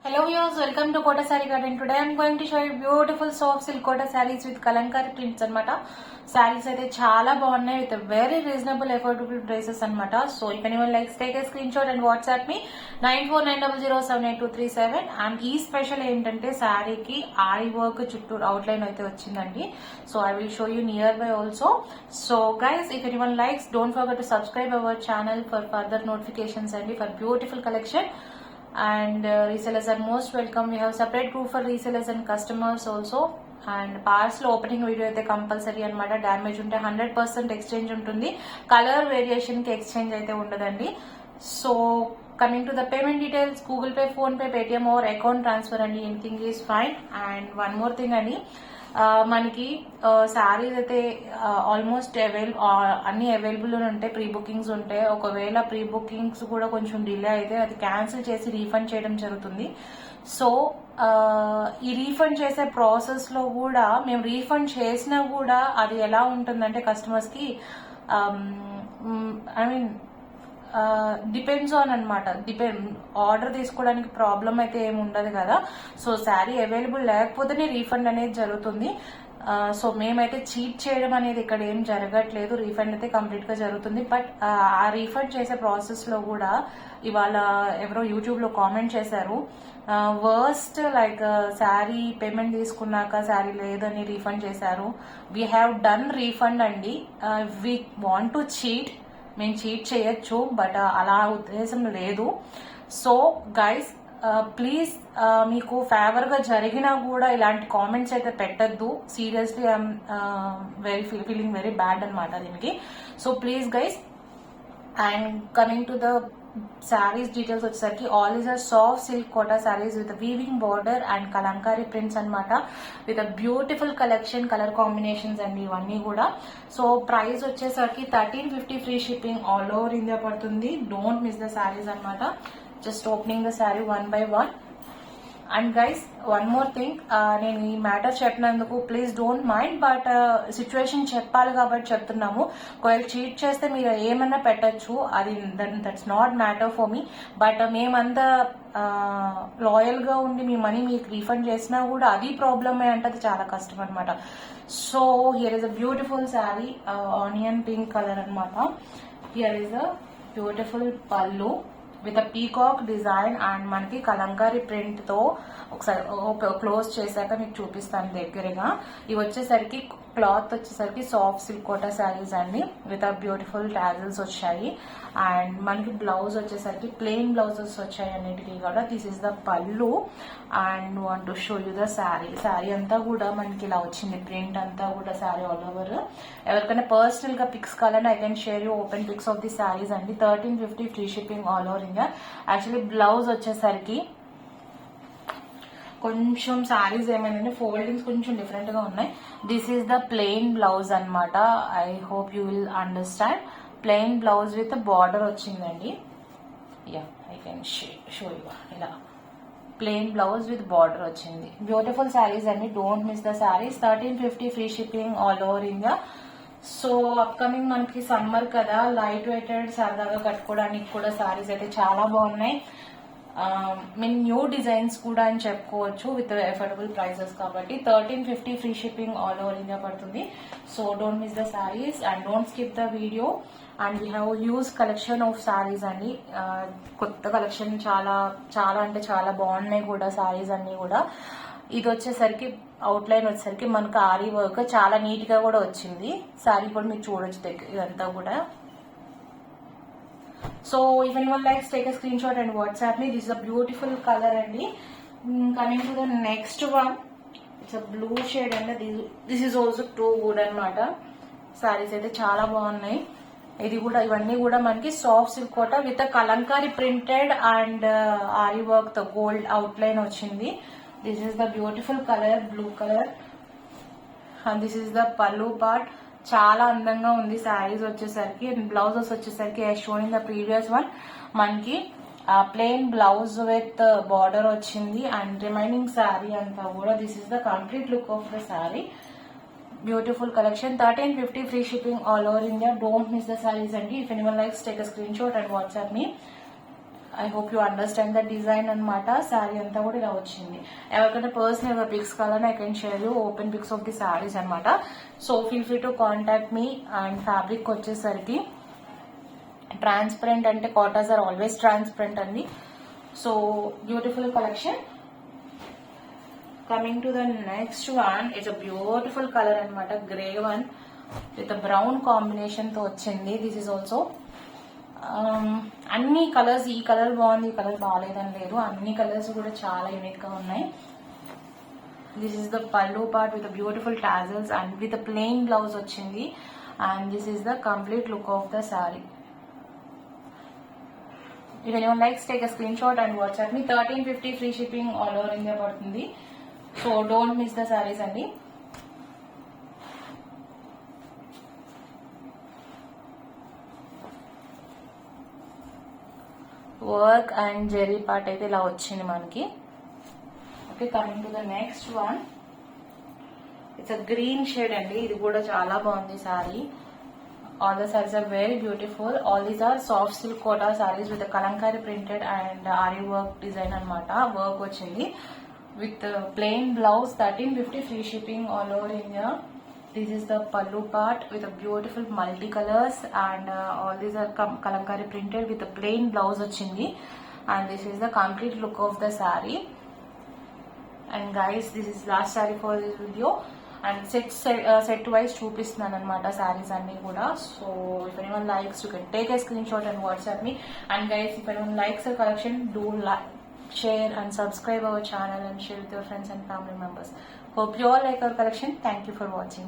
Hello viewers, welcome to Kota Saree Garden. Today I am going to show you beautiful soft silk Kota sarees with Kalankari prints anamata. Sarees అయితే చాలా బాగున్నాయి with a very reasonable affordable prices anamata. So if anyone likes, take a screenshot and WhatsApp me 9490078237. And ఈ special ఏంటంటే సారీకి ఆరి work చుట్టూ outline అయితే వచ్చిందండి. So I will show you nearby also. So guys, if anyone likes, don't forget to subscribe our channel for further notifications and for beautiful collection. And resellers are most welcome. We have separate group for resellers and customers also. And parcel opening video అయితే compulsory అనమాట. Damage ఉంటే 100% exchange ఉంటుంది. Colour variation కి exchange అయితే ఉండదండి. So coming to the payment details, Google Pay, PhonePe, Paytm or account transfer అండి, anything is fine. And one more thing అండి, మనకి శారీస్ అయితే ఆల్మోస్ట్ అన్ని అవైలబుల్ ఉంటాయి. ప్రీ బుకింగ్స్ ఉంటాయి. ఒకవేళ ప్రీ బుకింగ్స్ కూడా కొంచెం డిలే అయితే అది క్యాన్సిల్ చేసి రీఫండ్ చేయడం జరుగుతుంది. సో ఈ రీఫండ్ చేసే ప్రాసెస్ లో కూడా మేము రీఫండ్ చేసినా కూడా అది ఎలా ఉంటుందంటే కస్టమర్స్ కి ఐ మీన్ డిపెండ్స్ ఆన్ అనమాట. ఆర్డర్ తీసుకోవడానికి ప్రాబ్లం అయితే ఏమి ఉండదు కదా. సో శారీ అవైలబుల్ లేకపోతేనే రీఫండ్ అనేది జరుగుతుంది. సో మేమైతే చీట్ చేయడం అనేది ఇక్కడ ఏం జరగట్లేదు. రీఫండ్ అయితే కంప్లీట్ గా జరుగుతుంది. బట్ ఆ రీఫండ్ చేసే ప్రాసెస్ లో కూడా ఇవాళ ఎవరో యూట్యూబ్ లో కామెంట్ చేశారు, వర్స్ట్ లైక్ శారీ పేమెంట్ తీసుకున్నాక శారీ లేదని రీఫండ్ చేశారు. వీ హ్యావ్ డన్ రీఫండ్ అండి. వీ వాంట్ టు చీట్, మేము చీట్ చేయొచ్చు, బట్ అలా ఉద్దేశం లేదు. సో గైస్ ప్లీజ్, మీకు ఫేవర్ గా జరిగినా కూడా ఇలాంటి కామెంట్స్ అయితే పెట్టద్దు. Seriously I'm feeling very bad అనమాట దీనికి. So please guys. And coming to the saris details వచ్చేసరికి all is a soft silk Kota saris with weaving border and Kalamkari prints అనమాట. With a beautiful collection, colour combinations అండి ఇవన్నీ కూడా. సో ప్రైస్ వచ్చేసరికి 1350 free shipping all over India పడుతుంది. Don't miss the saris అనమాట. Just opening the sari one by one. And guys one more thing, నేను ఈ matter చెప్పినందుకు please don't mind, but situation చెప్పాలి కాబట్టి చెప్తున్నాము. ఒకవేళ చీట్ చేస్తే మీరు ఏమన్నా పెట్టచ్చు, అది that's not matter for me. But మేమంతా లాయల్ గా ఉండి మీ మనీ మీకు రీఫండ్ చేసినా కూడా అది ప్రాబ్లమే అంటే అది చాలా కష్టం అనమాట. So here is a beautiful sari, onion pink colour అనమాట. హియర్ ఇస్ అ బ్యూటిఫుల్ పల్లు with a peacock design and మనకి కలంకారీ ప్రింట్ తో ఒకసారి క్లోజ్ చేశాక మీకు చూపిస్తాను దగ్గరగా. ఇవి వచ్చేసరికి క్లాత్ వచ్చేసరికి సాఫ్ట్ సిల్క్ కోటా శారీస్ అండి విత్ అ బ్యూటిఫుల్ టాజిల్స్ వచ్చాయి. అండ్ మనకి బ్లౌజ్ వచ్చేసరికి ప్లెయిన్ బ్లౌజెస్ వచ్చాయి అన్నిటికీ కూడా. This is the pallu and want to show you the sari. Sari అంతా కూడా మనకి ఇలా వచ్చింది, ప్రింట్ అంతా కూడా శారీ ఆల్ ఓవర్. ఎవరికైనా పర్సనల్ గా పిక్స్ కావాలంటే I can share you open pics of the saris అండి. 1350 free shipping all over India. Actually blouse వచ్చేసరికి కొంచెం శారీస్ ఏమైందంటే ఫోల్డింగ్స్ కొంచెం డిఫరెంట్ గా ఉన్నాయి. This is the plain blouse అనమాట. I hope you will understand. Plain blouse with border వచ్చిందండి. Yeah, I can show you. ఇలా ప్లెయిన్ బ్లౌజ్ విత్ బార్డర్ వచ్చింది. బ్యూటిఫుల్ శారీస్ అండి. Don't miss the saris. 1350 free shipping all over India. So upcoming మనకి summer కదా, light weighted సరదాగా కట్టుకోవడానికి కూడా శారీస్ అయితే చాలా బాగున్నాయి. మీన్ న్యూ డిజైన్స్ కూడా అని చెప్పుకోవచ్చు విత్ అఫోర్డబుల్ ప్రైసెస్ కాబట్టి. 1350 free shipping all over India పడుతుంది. So don't miss the saris and don't skip the video. And we have huge collection of saris అండి. కొత్త కలెక్షన్ చాలా చాలా అంటే చాలా బాగున్నాయి కూడా శారీస్ అన్ని కూడా. ఇది వచ్చేసరికి అవుట్ లైన్ వచ్చేసరికి మనకు ఆరీ వర్క్ చాలా నీట్ గా కూడా వచ్చింది. శారీ కూడా మీరు చూడొచ్చు దగ్గర ఇదంతా కూడా. So if anyone likes, take a screenshot and WhatsApp me. This is a beautiful color అండి. Coming to the next one, it's a blue shade and this is also too good అనమాట. సారీస్ అయితే చాలా బాగున్నాయి. ఇది కూడా ఇవన్నీ కూడా మనకి soft silk Kota with kalamkari printed and aari work తో గోల్డ్ అవుట్ లైన్ వచ్చింది. This is the beautiful colour, blue colour. And this is the pallu part. చాలా అందంగా ఉంది శారీస్ వచ్చేసరికి. బ్లౌజెస్ వచ్చేసరికి షోయింగ్ ద ప్రీవియస్ వన్ మనకి ప్లెయిన్ బ్లౌజ్ విత్ బార్డర్ వచ్చింది. అండ్ రిమైనింగ్ శారీ అంతా కూడా this is the complete look of the sari. Beautiful collection. 1350 free shipping all over India. Don't miss the saris అండి. If anyone likes, take a screen shot and WhatsApp me. I hope you understand the design అనమాట. శారీ అంతా కూడా ఇలా వచ్చింది. ఎవరికైనా personal pics కావాలని I can share you open pics of the saris అనమాట. So feel free to contact me. And fabric వచ్చేసరికి transparent, అంటే కాటన్స్ ఆర్ ఆల్వేస్ ట్రాన్స్పరెంట్ అండి. So beautiful collection. Coming to the next one, it's a beautiful colour అనమాట, grey one with brown combination తో వచ్చింది. This is also అన్ని colours, ఈ colour బాగుంది, ఈ కలర్ బాగాలేదని లేదు, అన్ని కలర్స్ కూడా చాలా యూనిక్ గా ఉన్నాయి. This is the pallu part with beautiful tassels and with plain blouse వచ్చింది. And this is the complete look of the sari. If anyone likes, take a screenshot and WhatsApp me. 1350 free shipping all over India పడుతుంది. So don't miss the saris అండి. Work and Jerry part అయితే ఇలా వచ్చింది మనకి. Okay, coming to the next one, it's a green shade అండి. ఇది కూడా చాలా బాగుంది sorry. All the sarees are very beautiful. All these are soft silk kota sarees with a kalankari printed and ari work design anamata. Work vachindi with plain blouse. 1350 free shipping all over India. This is the pallu part with a beautiful multicolors and all these are kalankari printed with a plain blouse vachindi. And this is the complete look of the saree. And guys, this is last saree for this video. And set wise చూపిస్తున్నాను అనమాట శారీస్ అన్ని కూడా. So if anyone likes you can take a screen shot and WhatsApp me. And guys, if anyone likes hour collection, do like, share and subscribe our channel and share with your friends and family members. Hope you all like our collection. Thank you for watching.